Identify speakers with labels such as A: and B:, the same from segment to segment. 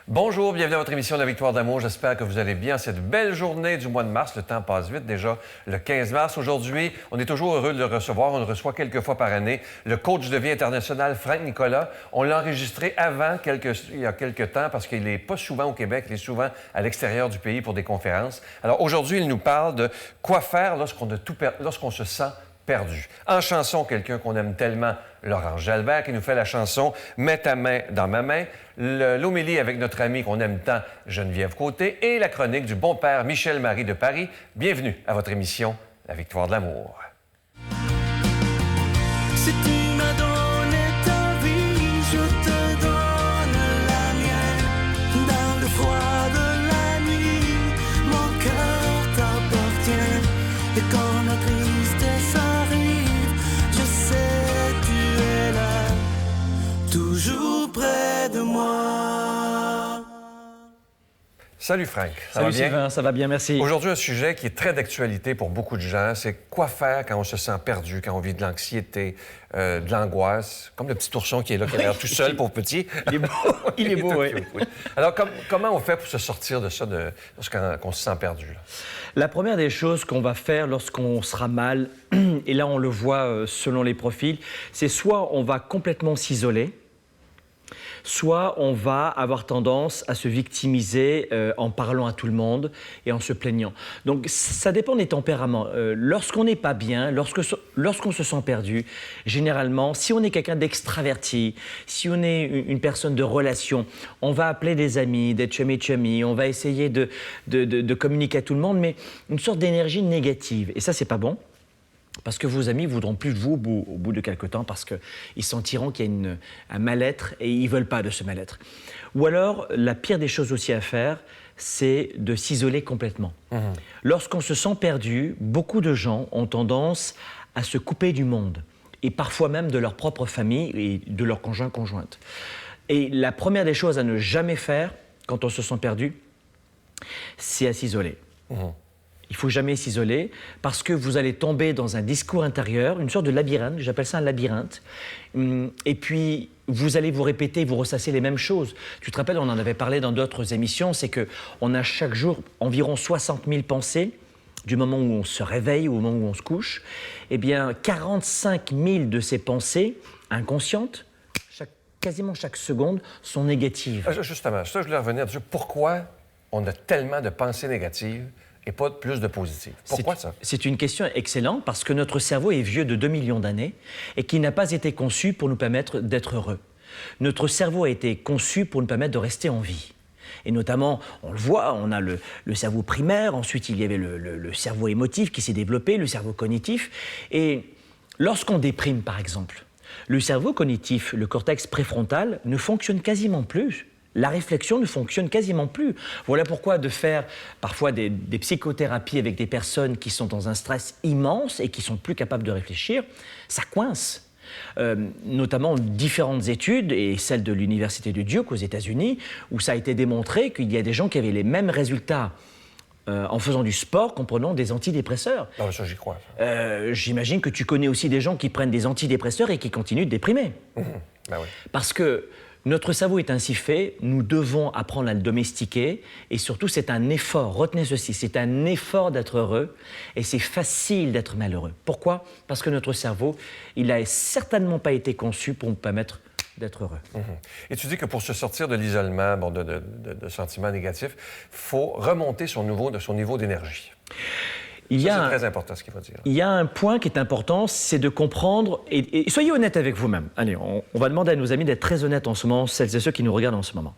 A: Bonjour, bienvenue à votre émission La Victoire d'amour. J'espère que vous allez bien cette belle journée du mois de mars. Le temps passe vite, déjà le 15 mars. Aujourd'hui, on est toujours heureux de le recevoir. On le reçoit quelques fois par année. Le coach de vie international, Frank Nicolas. On l'a enregistré il y a quelques temps parce qu'il n'est pas souvent au Québec. Il est souvent à l'extérieur du pays pour des conférences. Alors aujourd'hui, il nous parle de quoi faire lorsqu'on se sent perdu. En chanson, quelqu'un qu'on aime tellement, Laurent Jalbert, qui nous fait la chanson « Mets ta main dans ma main », l'homélie avec notre ami qu'on aime tant, Geneviève Côté, et la chronique du bon père Michel-Marie de Paris. Bienvenue à votre émission La Victoire de l'amour.
B: Si tu m'as donné ta vie, je te donne la mienne. Dans le froid de la nuit, mon cœur t'appartient. Et quand la tristesse arrive, je sais tu es là, toujours près de moi.
A: Salut Frank, ça
C: Salut
A: va bien?
C: Sylvain, ça va bien, merci.
A: Aujourd'hui, un sujet qui est très d'actualité pour beaucoup de gens, c'est quoi faire quand on se sent perdu, quand on vit de l'anxiété, de l'angoisse, comme le petit ourson qui est là, qui a l'air tout seul, pauvre petit.
C: Il est beau, il est beau,
A: tout
C: oui.
A: cute, oui. Alors, comment on fait pour se sortir de ça, lorsqu'on se sent perdu? Là?
C: La première des choses qu'on va faire lorsqu'on sera mal, et là on le voit selon les profils, c'est soit on va complètement s'isoler, soit on va avoir tendance à se victimiser en parlant à tout le monde et en se plaignant. Donc ça dépend des tempéraments. Lorsqu'on n'est pas bien, lorsqu'on se sent perdu, généralement, si on est quelqu'un d'extraverti, si on est une personne de relation, on va appeler des amis, des chummy-chummy, on va essayer de communiquer à tout le monde, mais une sorte d'énergie négative. Et ça, c'est pas bon. Parce que vos amis ne voudront plus de vous au bout de quelque temps parce qu'ils sentiront qu'il y a un mal-être et ils ne veulent pas de ce mal-être. Ou alors, la pire des choses aussi à faire, c'est de s'isoler complètement. Lorsqu'on se sent perdu, beaucoup de gens ont tendance à se couper du monde et parfois même de leur propre famille et de leur conjoint-conjointe. Et la première des choses à ne jamais faire quand on se sent perdu, c'est à s'isoler. Il ne faut jamais s'isoler parce que vous allez tomber dans un discours intérieur, une sorte de labyrinthe, j'appelle ça un labyrinthe. Et puis, vous allez vous répéter, vous ressasser les mêmes choses. Tu te rappelles, on en avait parlé dans d'autres émissions, c'est qu'on a chaque jour environ 60 000 pensées du moment où on se réveille au moment où on se couche. Eh bien, 45 000 de ces pensées inconscientes, quasiment chaque seconde, sont négatives.
A: Justement, ça, je voulais revenir dessus. Pourquoi on a tellement de pensées négatives et pas plus de positives? Pourquoi ça?
C: C'est une question excellente parce que notre cerveau est vieux de 2 millions d'années et qui n'a pas été conçu pour nous permettre d'être heureux. Notre cerveau a été conçu pour nous permettre de rester en vie. Et notamment, on le voit, on a le cerveau primaire, ensuite il y avait le cerveau émotif qui s'est développé, le cerveau cognitif. Et lorsqu'on déprime, par exemple, le cerveau cognitif, le cortex préfrontal, ne fonctionne quasiment plus. La réflexion ne fonctionne quasiment plus. Voilà pourquoi de faire parfois des psychothérapies avec des personnes qui sont dans un stress immense et qui sont plus capables de réfléchir, ça coince. Notamment différentes études, et celle de l'Université de Duke aux États-Unis, où ça a été démontré qu'il y a des gens qui avaient les mêmes résultats en faisant du sport qu'en prenant des antidépresseurs.
A: Non, ça, j'y crois.
C: J'imagine que tu connais aussi des gens qui prennent des antidépresseurs et qui continuent de déprimer.
A: Ben oui.
C: Parce que notre cerveau est ainsi fait, nous devons apprendre à le domestiquer et surtout c'est un effort, retenez ceci, c'est un effort d'être heureux et c'est facile d'être malheureux. Pourquoi? Parce que notre cerveau, il n'a certainement pas été conçu pour nous permettre d'être heureux.
A: Et tu dis que pour se sortir de l'isolement, de sentiments négatifs, il faut remonter son niveau d'énergie. C'est très important ce qu'il faut dire.
C: Il y a un point qui est important, c'est de comprendre, et soyez honnête avec vous-même. Allez, on va demander à nos amis d'être très honnêtes en ce moment, celles et ceux qui nous regardent en ce moment.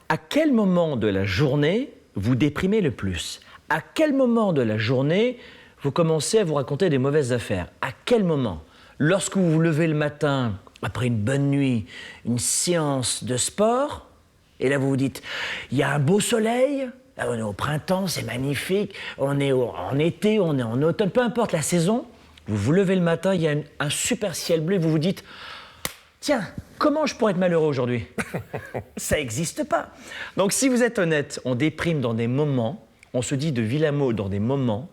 C: À quel moment de la journée vous déprimez le plus? À quel moment de la journée vous commencez à vous raconter des mauvaises affaires? À quel moment? Lorsque vous vous levez le matin, après une bonne nuit, une séance de sport, et là vous vous dites, il y a un beau soleil, là, on est au printemps, c'est magnifique, on est en été, on est en automne, peu importe la saison, vous vous levez le matin, il y a un super ciel bleu, vous vous dites, tiens, comment je pourrais être malheureux aujourd'hui? Ça n'existe pas. Donc si vous êtes honnête, on déprime dans des moments, on se dit de vilains mots dans des moments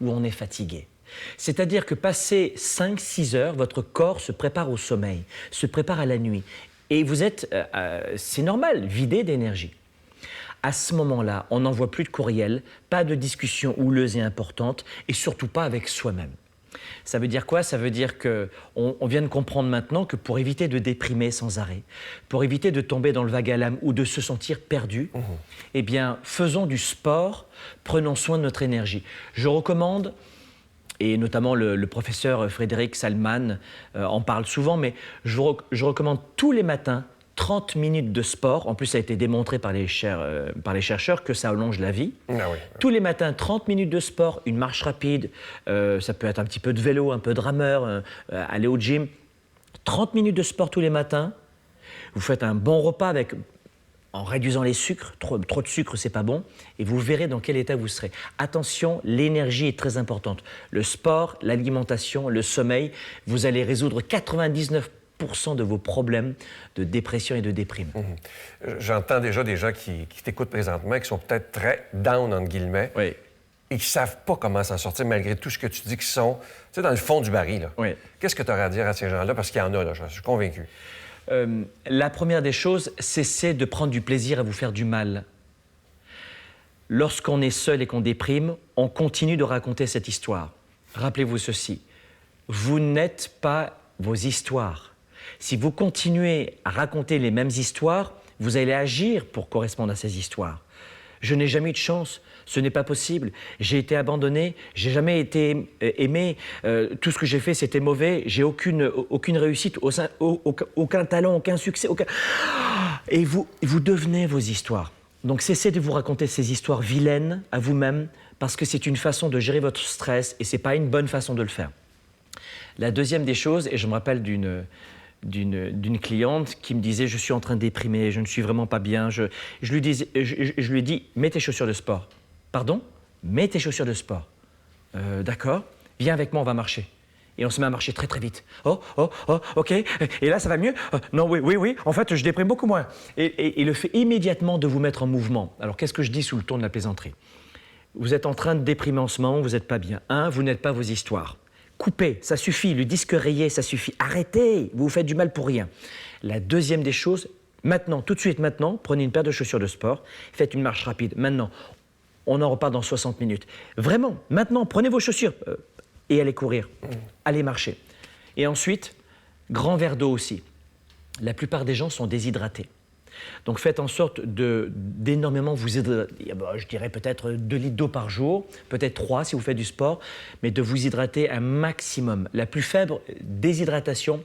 C: où on est fatigué. C'est-à-dire que passé 5-6 heures, votre corps se prépare au sommeil, se prépare à la nuit. Et vous êtes, c'est normal, vidé d'énergie. À ce moment-là, on n'envoie plus de courriel, pas de discussion houleuse et importante, et surtout pas avec soi-même. Ça veut dire quoi? Ça veut dire qu'on vient de comprendre maintenant que pour éviter de déprimer sans arrêt, pour éviter de tomber dans le vague à l'âme ou de se sentir perdu, eh bien, faisons du sport, prenons soin de notre énergie. Je recommande, et notamment le professeur Frédéric Salman en parle souvent, mais je recommande tous les matins 30 minutes de sport. En plus, ça a été démontré par les chercheurs que ça allonge la vie.
A: Ah oui.
C: Tous les matins, 30 minutes de sport, une marche rapide, ça peut être un petit peu de vélo, un peu de rameur, aller au gym. 30 minutes de sport tous les matins. Vous faites un bon repas en réduisant les sucres. Trop de sucre, c'est pas bon. Et vous verrez dans quel état vous serez. Attention, l'énergie est très importante. Le sport, l'alimentation, le sommeil, vous allez résoudre 99% de vos problèmes de dépression et de déprime.
A: J'entends déjà des gens qui t'écoutent présentement, qui sont peut-être très down, entre guillemets,
C: Oui.
A: et qui ne savent pas comment s'en sortir malgré tout ce que tu dis, qui sont dans le fond du baril. Là.
C: Oui.
A: Qu'est-ce que tu aurais à dire à ces gens-là? Parce qu'il y en a, là, je suis convaincu.
C: La première des choses, cessez de prendre du plaisir à vous faire du mal. Lorsqu'on est seul et qu'on déprime, on continue de raconter cette histoire. Rappelez-vous ceci, vous n'êtes pas vos histoires. Si vous continuez à raconter les mêmes histoires, vous allez agir pour correspondre à ces histoires. Je n'ai jamais eu de chance, ce n'est pas possible. J'ai été abandonné, j'ai jamais été aimé. Tout ce que j'ai fait, c'était mauvais. J'ai aucune réussite, aucun talent, aucun succès. Et vous devenez vos histoires. Donc cessez de vous raconter ces histoires vilaines à vous-même parce que c'est une façon de gérer votre stress et ce n'est pas une bonne façon de le faire. La deuxième des choses, et je me rappelle d'une cliente qui me disait « je suis en train de déprimer, je ne suis vraiment pas bien ». Je lui ai dit « mets tes chaussures de sport ». « Pardon ? Mets tes chaussures de sport ». D'accord, viens avec moi, on va marcher. Et on se met à marcher très très vite. Oh, ok. Et là, ça va mieux? Non, oui. En fait, je déprime beaucoup moins. Et le fait immédiatement de vous mettre en mouvement. Alors, qu'est-ce que je dis sous le ton de la plaisanterie? Vous êtes en train de déprimer en ce moment, vous n'êtes pas bien. Vous n'êtes pas vos histoires. Coupez, ça suffit. Le disque rayé, ça suffit. Arrêtez, vous vous faites du mal pour rien. La deuxième des choses, maintenant, tout de suite maintenant, prenez une paire de chaussures de sport, faites une marche rapide. Maintenant, on en repart dans 60 minutes. Vraiment, maintenant, prenez vos chaussures et allez courir, allez marcher. Et ensuite, grand verre d'eau aussi. La plupart des gens sont déshydratés. Donc faites en sorte d'énormément vous hydrater. Je dirais peut-être 2 litres d'eau par jour, peut-être 3 si vous faites du sport, mais de vous hydrater un maximum. La plus faible déshydratation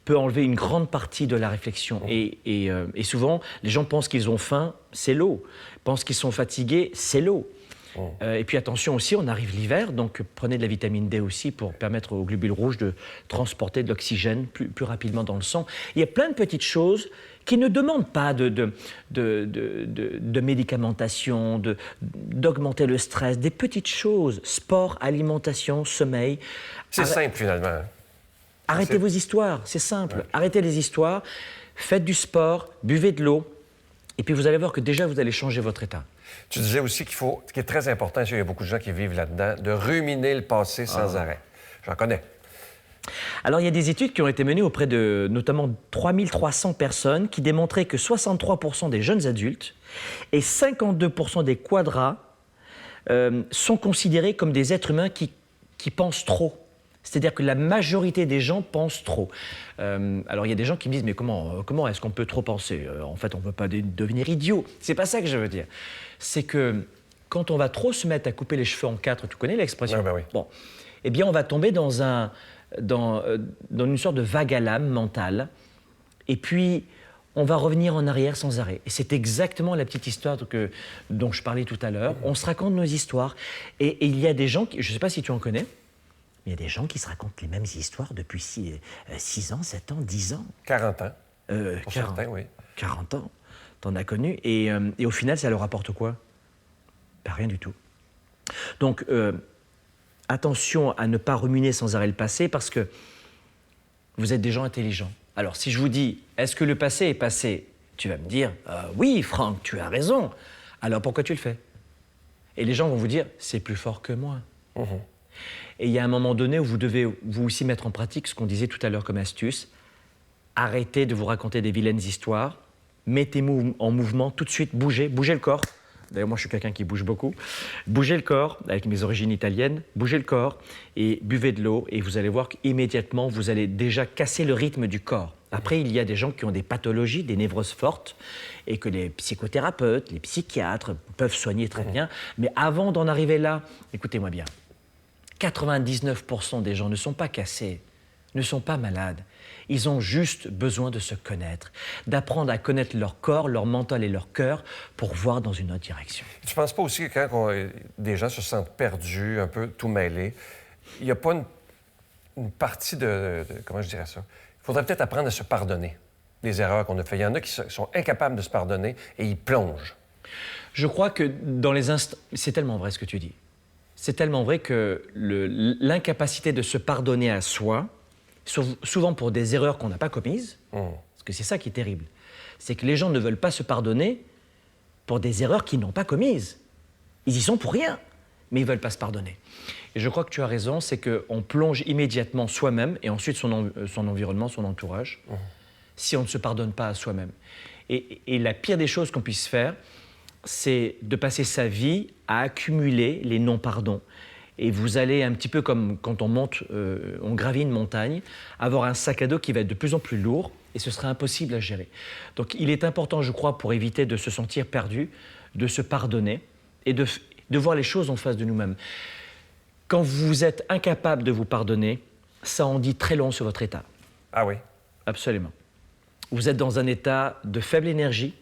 C: peut enlever une grande partie de la réflexion. Et souvent, les gens pensent qu'ils ont faim, c'est l'eau. Pensent qu'ils sont fatigués, c'est l'eau. Et puis attention aussi, on arrive l'hiver, donc prenez de la vitamine D aussi pour permettre aux globules rouges de transporter de l'oxygène plus rapidement dans le sang. Il y a plein de petites choses qui ne demandent pas de médicamentation, d'augmenter le stress, des petites choses, sport, alimentation, sommeil.
A: C'est simple finalement.
C: Arrêtez vos histoires, c'est simple. Ouais. Arrêtez les histoires, faites du sport, buvez de l'eau, et puis vous allez voir que déjà vous allez changer votre état.
A: Tu disais aussi ce qui est très important, il y a beaucoup de gens qui vivent là-dedans, de ruminer le passé sans arrêt. J'en connais.
C: Alors, il y a des études qui ont été menées auprès de notamment 3300 personnes qui démontraient que 63% des jeunes adultes et 52% des quadras sont considérés comme des êtres humains qui pensent trop. C'est-à-dire que la majorité des gens pensent trop. Alors, il y a des gens qui me disent « mais comment est-ce qu'on peut trop penser? En fait, on ne peut pas devenir idiot. » C'est pas ça que je veux dire. C'est que quand on va trop se mettre à couper les cheveux en quatre, tu connais l'expression?
A: Ah, ben oui.
C: Bon, eh bien, on va tomber dans une sorte de vague à l'âme mentale. Et puis, on va revenir en arrière sans arrêt. Et c'est exactement la petite histoire dont je parlais tout à l'heure. On se raconte nos histoires. Et il y a des gens, je ne sais pas si tu en connais, mais il y a des gens qui se racontent les mêmes histoires depuis 6 ans, 7 ans, 10 ans.
A: 40 ans.
C: 40,
A: certains, oui.
C: 40 ans, t'en as connu. Et au final, ça leur apporte quoi? Ben, rien du tout. Donc, attention à ne pas ruminer sans arrêt le passé parce que vous êtes des gens intelligents. Alors, si je vous dis, est-ce que le passé est passé? Tu vas me dire, oui, Franck, tu as raison. Alors, pourquoi tu le fais? Et les gens vont vous dire, c'est plus fort que moi. Et il y a un moment donné où vous devez vous aussi mettre en pratique ce qu'on disait tout à l'heure comme astuce. Arrêtez de vous raconter des vilaines histoires. Mettez-vous en mouvement tout de suite, bougez le corps. D'ailleurs, moi, je suis quelqu'un qui bouge beaucoup. Bougez le corps, avec mes origines italiennes, bougez le corps et buvez de l'eau. Et vous allez voir qu'immédiatement, vous allez déjà casser le rythme du corps. Après, il y a des gens qui ont des pathologies, des névroses fortes, et que les psychothérapeutes, les psychiatres peuvent soigner très bien. Mais avant d'en arriver là, écoutez-moi bien, 99% des gens ne sont pas cassés, ne sont pas malades. Ils ont juste besoin de se connaître, d'apprendre à connaître leur corps, leur mental et leur cœur pour voir dans une autre direction.
A: Tu ne penses pas aussi que quand des gens se sentent perdus, un peu tout mêlés, il n'y a pas une partie de... Comment je dirais ça? Il faudrait peut-être apprendre à se pardonner des erreurs qu'on a faites. Il y en a qui sont incapables de se pardonner et ils plongent.
C: Je crois que dans les instants... C'est tellement vrai ce que tu dis. C'est tellement vrai que l'incapacité de se pardonner à soi, souvent pour des erreurs qu'on n'a pas commises, parce que c'est ça qui est terrible, c'est que les gens ne veulent pas se pardonner pour des erreurs qu'ils n'ont pas commises. Ils y sont pour rien, mais ils ne veulent pas se pardonner. Et je crois que tu as raison, c'est qu'on plonge immédiatement soi-même et ensuite son environnement, son entourage, si on ne se pardonne pas à soi-même. Et la pire des choses qu'on puisse faire, c'est de passer sa vie à accumuler les non-pardons. Et vous allez un petit peu comme quand on gravit une montagne, avoir un sac à dos qui va être de plus en plus lourd et ce sera impossible à gérer. Donc il est important, je crois, pour éviter de se sentir perdu, de se pardonner et de voir les choses en face de nous-mêmes. Quand vous êtes incapable de vous pardonner, ça en dit très long sur votre état.
A: Ah oui?
C: Absolument. Vous êtes dans un état de faible énergie,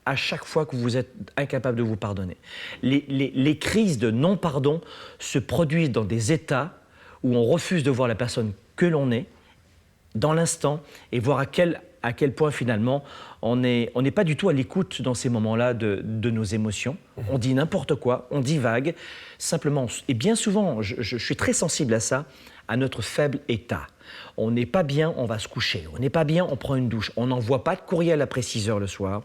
C: à chaque fois que vous êtes incapable de vous pardonner. Les crises de non-pardon se produisent dans des états où on refuse de voir la personne que l'on est, dans l'instant, et voir à quel point finalement on n'est pas du tout à l'écoute dans ces moments-là de nos émotions. On dit n'importe quoi, on divague, simplement, et bien souvent, je suis très sensible à ça, à notre faible état. On n'est pas bien, on va se coucher. On n'est pas bien, on prend une douche. On n'envoie pas de courriel après 6 heures le soir.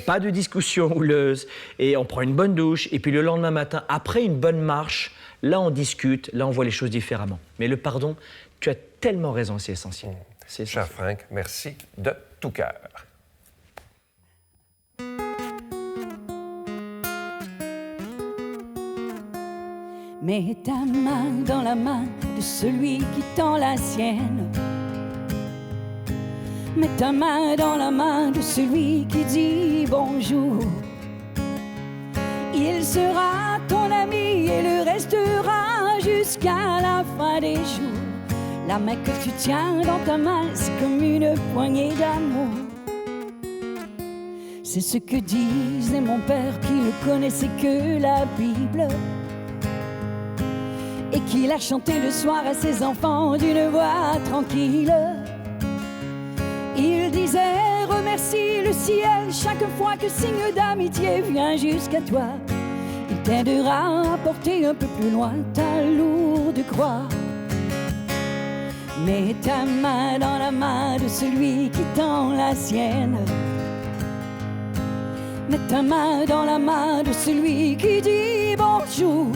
C: Pas de discussion houleuse. Et on prend une bonne douche. Et puis le lendemain matin, après une bonne marche, là on discute, là on voit les choses différemment. Mais le pardon, tu as tellement raison, c'est essentiel. C'est essentiel.
A: Cher Frank, merci de tout cœur.
D: Mets ta main dans la main de celui qui tend la sienne. Mets ta main dans la main de celui qui dit bonjour. Il sera ton ami et le restera jusqu'à la fin des jours. La main que tu tiens dans ta main, c'est comme une poignée d'amour. C'est ce que disait mon père qui ne connaissait que la Bible et qu'il a chanté le soir à ses enfants d'une voix tranquille. Il disait remercie le ciel chaque fois que signe d'amitié vient jusqu'à toi. Il t'aidera à porter un peu plus loin ta lourde croix. Mets ta main dans la main de celui qui tend la sienne. Mets ta main dans la main de celui qui dit bonjour.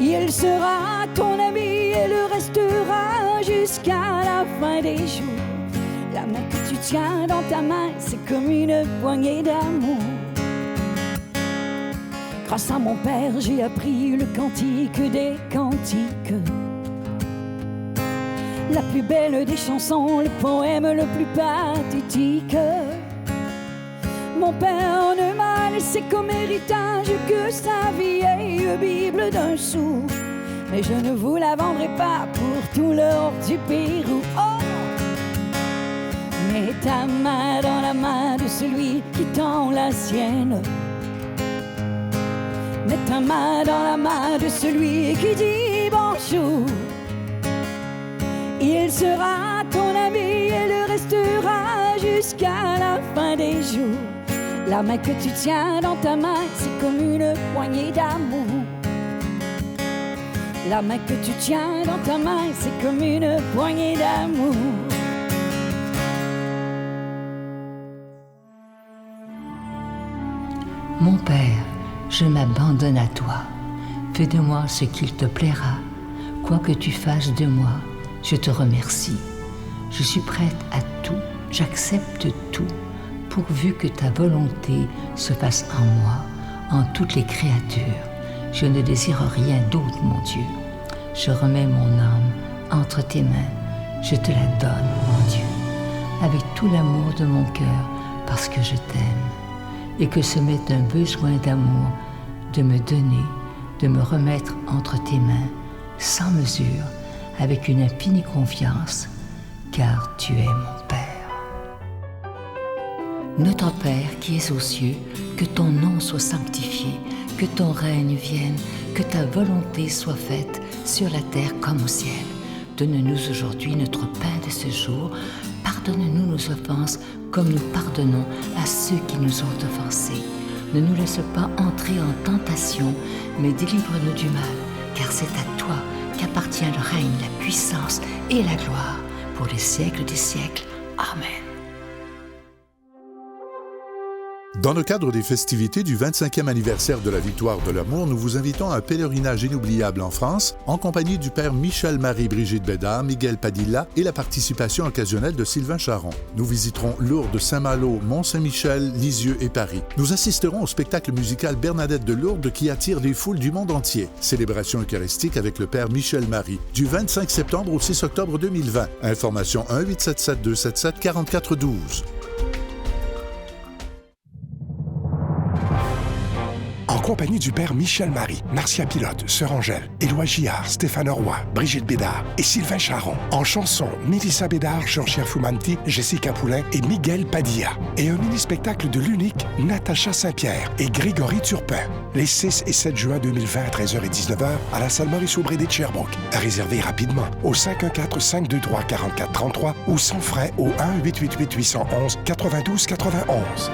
D: Il sera ton ami et le restera jusqu'à la fin des jours. La main que tu tiens dans ta main, c'est comme une poignée d'amour. Grâce à mon père, j'ai appris le cantique des cantiques. La plus belle des chansons, le poème le plus pathétique. Mon père ne m'a laissé comme héritage que sa vieille Bible d'un sou. Mais je ne vous la vendrai pas pour tout l'or du Pérou. Oh! Mets ta main dans la main de celui qui tend la sienne. Mets ta main dans la main de celui qui dit bonjour. Il sera ton ami et le restera jusqu'à la fin des jours. La main que tu tiens dans ta main, c'est comme une poignée d'amour. La main que tu tiens dans ta main, c'est comme une poignée d'amour.
E: Mon Père, je m'abandonne à toi. Fais de moi ce qu'il te plaira. Quoi que tu fasses de moi, je te remercie. Je suis prête à tout, j'accepte tout, pourvu que ta volonté se fasse en moi, en toutes les créatures. Je ne désire rien d'autre, mon Dieu. Je remets mon âme entre tes mains. Je te la donne, mon Dieu, avec tout l'amour de mon cœur, parce que je t'aime, et que ce m'est un besoin d'amour de me donner, de me remettre entre tes mains, sans mesure, avec une infinie confiance, car tu es mon Père. Notre Père qui es aux cieux, que ton nom soit sanctifié, que ton règne vienne, que ta volonté soit faite sur la terre comme au ciel. Donne-nous aujourd'hui notre pain de ce jour. Pardonne-nous nos offenses comme nous pardonnons à ceux qui nous ont offensés. Ne nous laisse pas entrer en tentation, mais délivre-nous du mal, car c'est à toi qu'appartient le règne, la puissance et la gloire pour les siècles des siècles. Amen.
F: Dans le cadre des festivités du 25e anniversaire de la Victoire de l'amour, nous vous invitons à un pèlerinage inoubliable en France, en compagnie du père Michel-Marie Brigitte Bédard, Miguel Padilla et la participation occasionnelle de Sylvain Charon. Nous visiterons Lourdes, Saint-Malo, Mont-Saint-Michel, Lisieux et Paris. Nous assisterons au spectacle musical Bernadette de Lourdes qui attire des foules du monde entier. Célébration eucharistique avec le père Michel-Marie, du 25 septembre au 6 octobre 2020. Information 1-877-277-4412.
G: En compagnie du père Michel-Marie, Marcia Pilote, Sœur Angèle, Éloi Gillard, Stéphane Roy, Brigitte Bédard et Sylvain Charon. En chanson, Mélissa Bédard, Georgia Fumanti, Jessica Poulain et Miguel Padilla. Et un mini-spectacle de l'unique Natacha Saint-Pierre et Grégory Turpin. Les 6 et 7 juin 2020 à 13h et 19h à la salle Maurice-Aubry de Sherbrooke. À réserver rapidement au 514-523-4433 ou sans frais au 1-888-811-9291.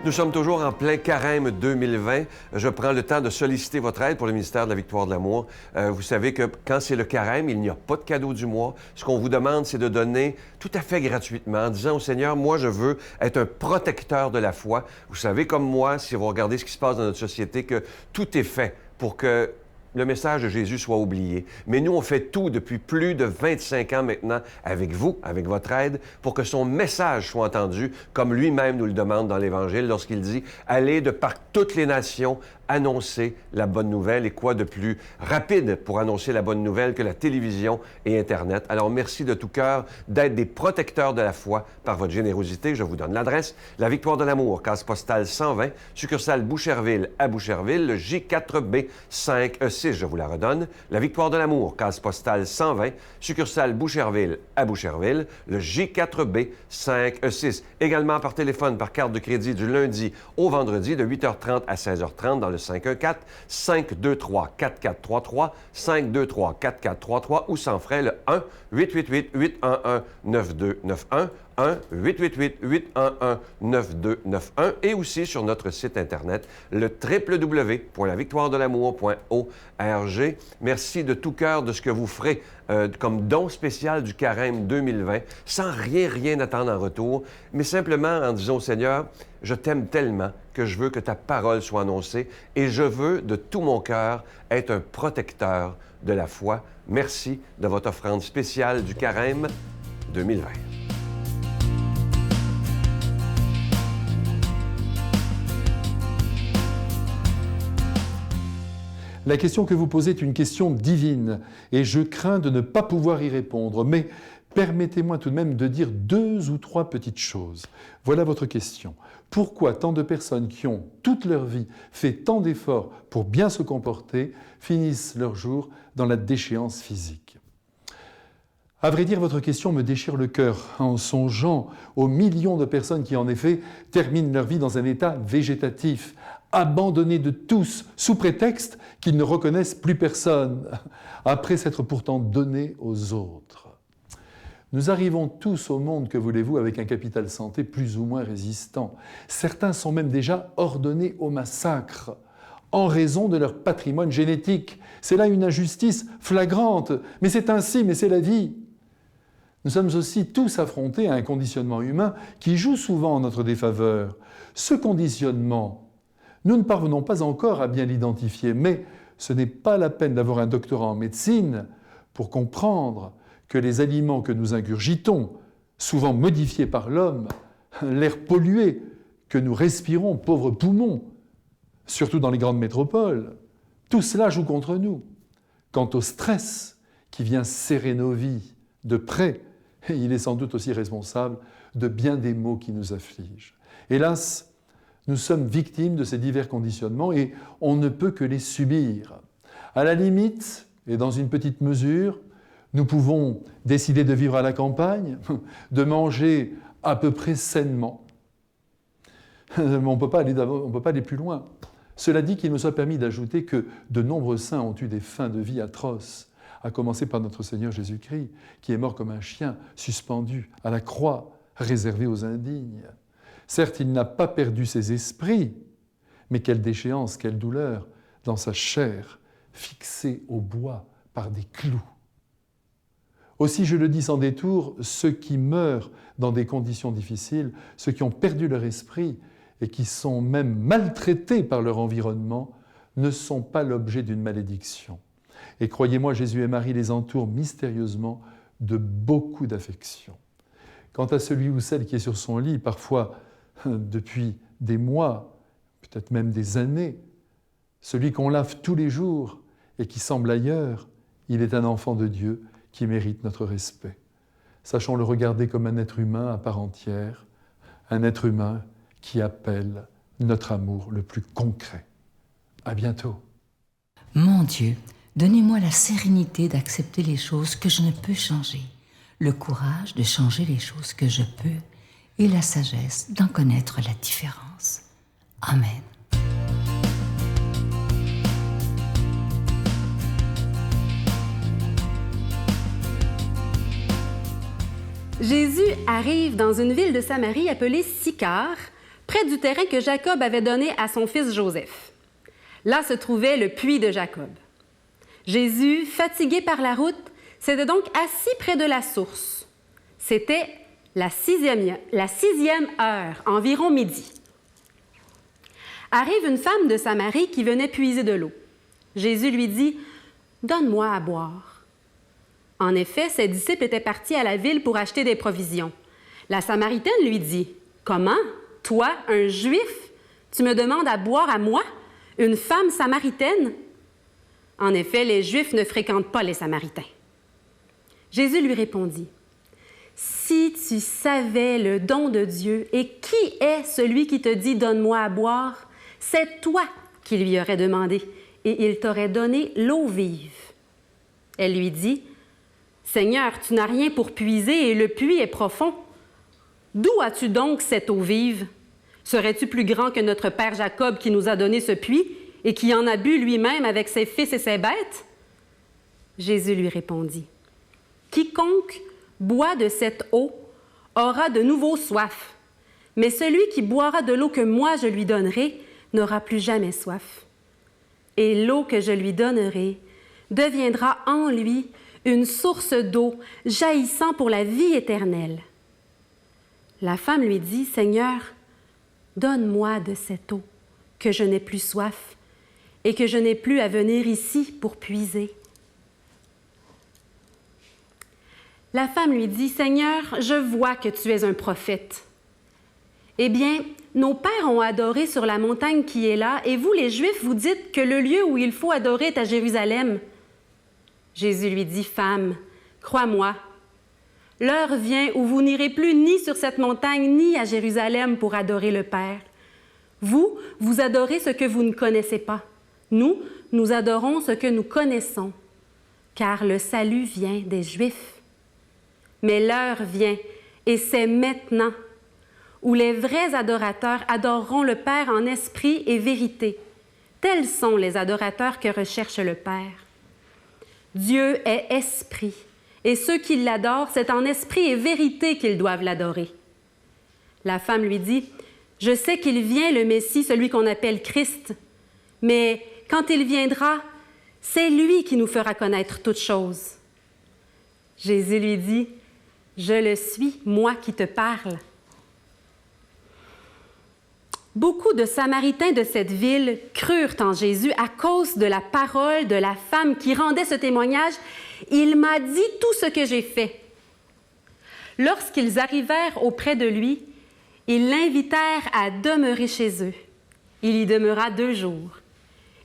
A: Nous sommes toujours en plein carême 2020. Je prends le temps de solliciter votre aide pour le ministère de la Victoire de l'amour. Vous savez que quand c'est le carême, il n'y a pas de cadeau du mois. Ce qu'on vous demande, c'est de donner tout à fait gratuitement en disant au Seigneur, moi, je veux être un protecteur de la foi. Vous savez comme moi, si vous regardez ce qui se passe dans notre société, que tout est fait pour que le message de Jésus soit oublié. Mais nous, on fait tout depuis plus de 25 ans maintenant avec vous, avec votre aide, pour que son message soit entendu, comme lui-même nous le demande dans l'Évangile lorsqu'il dit « Allez de par toutes les nations, annoncer la bonne nouvelle » et quoi de plus rapide pour annoncer la bonne nouvelle que la télévision et Internet. Alors, merci de tout cœur d'être des protecteurs de la foi par votre générosité. Je vous donne l'adresse. La Victoire de l'amour, case postale 120, succursale Boucherville à Boucherville, le J4B 5E6. Je vous la redonne. La Victoire de l'amour, case postale 120, succursale Boucherville à Boucherville, le J4B 5E6. Également par téléphone, par carte de crédit du lundi au vendredi de 8h30 à 16h30 dans le 514-523-4433, 523-4433 ou sans frais le 1-888-811-9291, 1-888-811-9291 et aussi sur notre site Internet, le www.lavictoiredelamour.org. Merci de tout cœur de ce que vous ferez comme don spécial du carême 2020, sans rien attendre en retour, mais simplement en disant au Seigneur, je t'aime tellement que je veux que ta parole soit annoncée et je veux de tout mon cœur être un protecteur de la foi. Merci de votre offrande spéciale du carême 2020.
H: La question que vous posez est une question divine et je crains de ne pas pouvoir y répondre. Mais permettez-moi tout de même de dire 2 ou 3 petites choses. Voilà votre question. Pourquoi tant de personnes qui ont toute leur vie fait tant d'efforts pour bien se comporter finissent leur jour dans la déchéance physique ? À vrai dire, votre question me déchire le cœur en songeant aux millions de personnes qui, en effet, terminent leur vie dans un état végétatif, abandonnés de tous, sous prétexte qu'ils ne reconnaissent plus personne, après s'être pourtant donnés aux autres. Nous arrivons tous au monde, que voulez-vous, avec un capital santé plus ou moins résistant. Certains sont même déjà ordonnés au massacre, en raison de leur patrimoine génétique. C'est là une injustice flagrante, mais c'est ainsi, mais c'est la vie. Nous sommes aussi tous affrontés à un conditionnement humain qui joue souvent en notre défaveur. Ce conditionnement, nous ne parvenons pas encore à bien l'identifier, mais ce n'est pas la peine d'avoir un doctorat en médecine pour comprendre que les aliments que nous ingurgitons, souvent modifiés par l'homme, l'air pollué que nous respirons, pauvres poumons, surtout dans les grandes métropoles, tout cela joue contre nous. Quant au stress qui vient serrer nos vies de près, il est sans doute aussi responsable de bien des maux qui nous affligent. Hélas, nous sommes victimes de ces divers conditionnements et on ne peut que les subir. À la limite, et dans une petite mesure, nous pouvons décider de vivre à la campagne, de manger à peu près sainement. Mais on ne peut pas aller plus loin. Cela dit qu'il me soit permis d'ajouter que de nombreux saints ont eu des fins de vie atroces, à commencer par notre Seigneur Jésus-Christ, qui est mort comme un chien, suspendu à la croix, réservé aux indignes. Certes, il n'a pas perdu ses esprits, mais quelle déchéance, quelle douleur dans sa chair, fixée au bois par des clous. Aussi, je le dis sans détour, ceux qui meurent dans des conditions difficiles, ceux qui ont perdu leur esprit et qui sont même maltraités par leur environnement, ne sont pas l'objet d'une malédiction. Et croyez-moi, Jésus et Marie les entourent mystérieusement de beaucoup d'affection. Quant à celui ou celle qui est sur son lit, parfois depuis des mois, peut-être même des années, celui qu'on lave tous les jours et qui semble ailleurs, il est un enfant de Dieu qui mérite notre respect. Sachons le regarder comme un être humain à part entière, un être humain qui appelle notre amour le plus concret. À bientôt.
E: Mon Dieu, donnez-moi la sérénité d'accepter les choses que je ne peux changer, le courage de changer les choses que je peux et la sagesse d'en connaître la différence. Amen.
I: Jésus arrive dans une ville de Samarie appelée Sychar, près du terrain que Jacob avait donné à son fils Joseph. Là se trouvait le puits de Jacob. Jésus, fatigué par la route, s'était donc assis près de la source. C'était la sixième heure, environ midi. Arrive une femme de Samarie qui venait puiser de l'eau. Jésus lui dit « Donne-moi à boire ». En effet, ses disciples étaient partis à la ville pour acheter des provisions. La Samaritaine lui dit « Comment, toi, un Juif, tu me demandes à boire à moi, une femme samaritaine? » En effet, les Juifs ne fréquentent pas les Samaritains. Jésus lui répondit « Si tu savais le don de Dieu et qui est celui qui te dit « Donne-moi à boire », c'est toi qui lui aurais demandé et il t'aurait donné l'eau vive. » Elle lui dit « Seigneur, tu n'as rien pour puiser et le puits est profond. D'où as-tu donc cette eau vive? Serais-tu plus grand que notre père Jacob qui nous a donné ce puits et qui en a bu lui-même avec ses fils et ses bêtes? » Jésus lui répondit, « Quiconque boit de cette eau aura de nouveau soif, mais celui qui boira de l'eau que moi je lui donnerai n'aura plus jamais soif. Et l'eau que je lui donnerai deviendra en lui une source d'eau jaillissant pour la vie éternelle. » La femme lui dit, « Seigneur, donne-moi de cette eau, que je n'ai plus soif et que je n'ai plus à venir ici pour puiser. » La femme lui dit, « Seigneur, je vois que tu es un prophète. Eh bien, nos pères ont adoré sur la montagne qui est là, et vous, les Juifs, vous dites que le lieu où il faut adorer est à Jérusalem. » Jésus lui dit, « Femme, crois-moi, l'heure vient où vous n'irez plus ni sur cette montagne ni à Jérusalem pour adorer le Père. Vous, vous adorez ce que vous ne connaissez pas. Nous, nous adorons ce que nous connaissons, car le salut vient des Juifs. Mais l'heure vient, et c'est maintenant, où les vrais adorateurs adoreront le Père en esprit et vérité. Tels sont les adorateurs que recherche le Père. Dieu est esprit, et ceux qui l'adorent, c'est en esprit et vérité qu'ils doivent l'adorer. » La femme lui dit, « Je sais qu'il vient le Messie, celui qu'on appelle Christ, mais quand il viendra, c'est lui qui nous fera connaître toutes choses. » Jésus lui dit, « Je le suis, moi qui te parle. » Beaucoup de Samaritains de cette ville crurent en Jésus à cause de la parole de la femme qui rendait ce témoignage. « Il m'a dit tout ce que j'ai fait. » Lorsqu'ils arrivèrent auprès de lui, ils l'invitèrent à demeurer chez eux. Il y demeura 2 jours.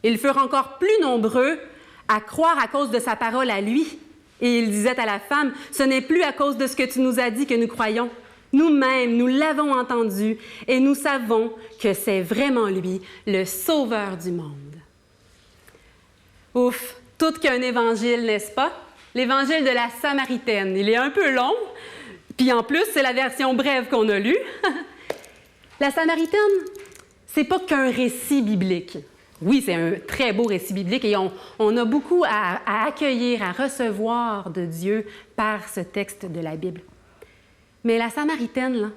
I: Ils furent encore plus nombreux à croire à cause de sa parole à lui. Et il disait à la femme, « Ce n'est plus à cause de ce que tu nous as dit que nous croyons. Nous-mêmes, nous l'avons entendu et nous savons que c'est vraiment lui, le Sauveur du monde. » Ouf, tout qu'un évangile, n'est-ce pas? L'évangile de la Samaritaine. Il est un peu long, puis en plus, c'est la version brève qu'on a lue. La Samaritaine, c'est pas qu'un récit biblique. Oui, c'est un très beau récit biblique et on a beaucoup à accueillir, à recevoir de Dieu par ce texte de la Bible. Mais la Samaritaine, là,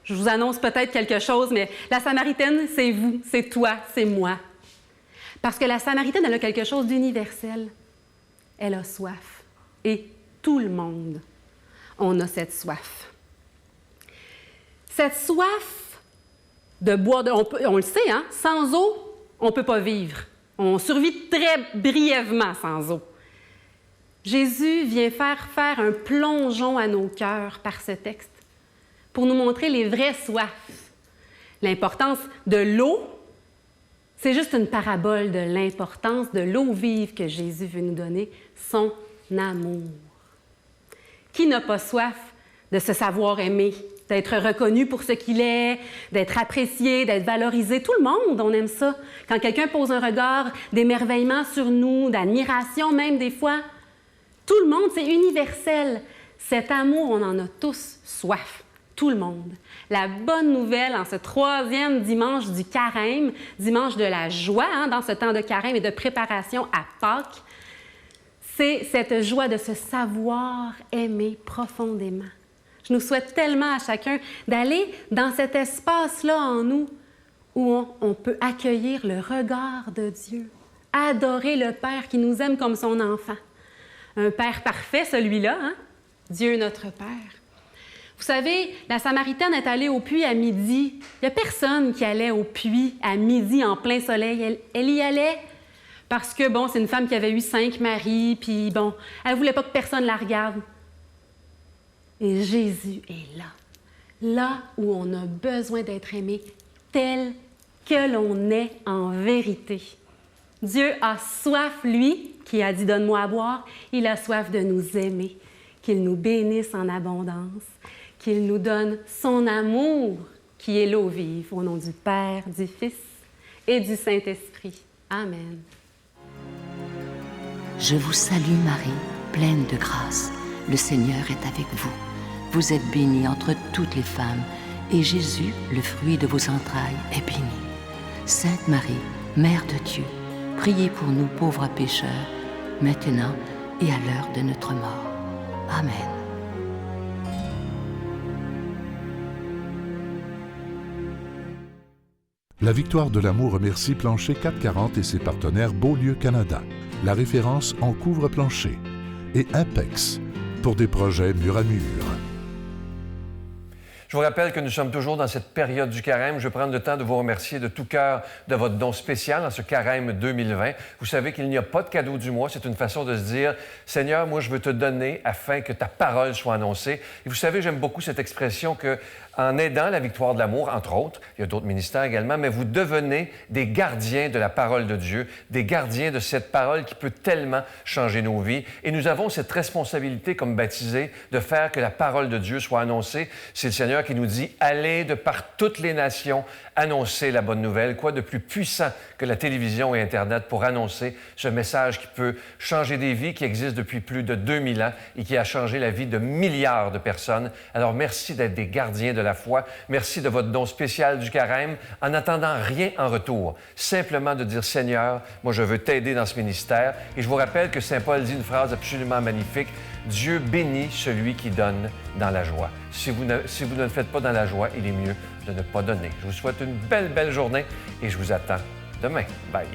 I: je vous annonce peut-être quelque chose, mais la Samaritaine, c'est vous, c'est toi, c'est moi. Parce que la Samaritaine, elle a quelque chose d'universel. Elle a soif. Et tout le monde, on a cette soif. Cette soif de boire, on le sait, hein, sans eau, on ne peut pas vivre. On survit très brièvement sans eau. Jésus vient faire un plongeon à nos cœurs par ce texte pour nous montrer les vraies soifs. L'importance de l'eau, c'est juste une parabole de l'importance de l'eau vive que Jésus veut nous donner, son amour. Qui n'a pas soif de se savoir aimé, d'être reconnu pour ce qu'il est, d'être apprécié, d'être valorisé? Tout le monde, on aime ça. Quand quelqu'un pose un regard d'émerveillement sur nous, d'admiration même des fois, tout le monde, c'est universel. Cet amour, on en a tous soif, tout le monde. La bonne nouvelle en ce 3e dimanche du carême, dimanche de la joie, hein, dans ce temps de carême et de préparation à Pâques, c'est cette joie de se savoir aimer profondément. Je nous souhaite tellement à chacun d'aller dans cet espace-là en nous où on peut accueillir le regard de Dieu, adorer le Père qui nous aime comme son enfant. Un Père parfait, celui-là, hein? Dieu notre Père. Vous savez, la Samaritaine est allée au puits à midi. Il n'y a personne qui allait au puits à midi en plein soleil. Elle y allait parce que, bon, c'est une femme qui avait eu 5 maris, puis bon, elle ne voulait pas que personne la regarde. Et Jésus est là où on a besoin d'être aimé, tel que l'on est en vérité. Dieu a soif, lui, qui a dit « Donne-moi à boire », il a soif de nous aimer, qu'il nous bénisse en abondance, qu'il nous donne son amour, qui est l'eau vive, au nom du Père, du Fils et du Saint-Esprit. Amen.
E: Je vous salue Marie, pleine de grâce. Le Seigneur est avec vous. Vous êtes bénie entre toutes les femmes, et Jésus, le fruit de vos entrailles, est béni. Sainte Marie, Mère de Dieu, priez pour nous pauvres pécheurs, maintenant et à l'heure de notre mort. Amen.
F: La victoire de l'amour remercie Plancher 440 et ses partenaires Beaulieu Canada. La référence en couvre-plancher. Et Impex, pour des projets mur à mur.
A: Je vous rappelle que nous sommes toujours dans cette période du carême. Je vais prendre le temps de vous remercier de tout cœur de votre don spécial en ce carême 2020. Vous savez qu'il n'y a pas de cadeau du mois. C'est une façon de se dire, Seigneur, moi, je veux te donner afin que ta parole soit annoncée. Et vous savez, j'aime beaucoup cette expression que, en aidant la victoire de l'amour, entre autres, il y a d'autres ministères également, mais vous devenez des gardiens de la parole de Dieu, des gardiens de cette parole qui peut tellement changer nos vies. Et nous avons cette responsabilité comme baptisés de faire que la parole de Dieu soit annoncée. C'est le Seigneur qui nous dit « Allez de par toutes les nations annoncer la bonne nouvelle ». Quoi de plus puissant que la télévision et Internet pour annoncer ce message qui peut changer des vies, qui existe depuis plus de 2000 ans et qui a changé la vie de milliards de personnes. Alors merci d'être des gardiens de la foi. Merci de votre don spécial du carême, en n'attendant rien en retour. Simplement de dire « Seigneur, moi je veux t'aider dans ce ministère ». Et je vous rappelle que Saint Paul dit une phrase absolument magnifique. Dieu bénit celui qui donne dans la joie. Si vous ne le faites pas dans la joie, il est mieux de ne pas donner. Je vous souhaite une belle journée et je vous attends demain. Bye!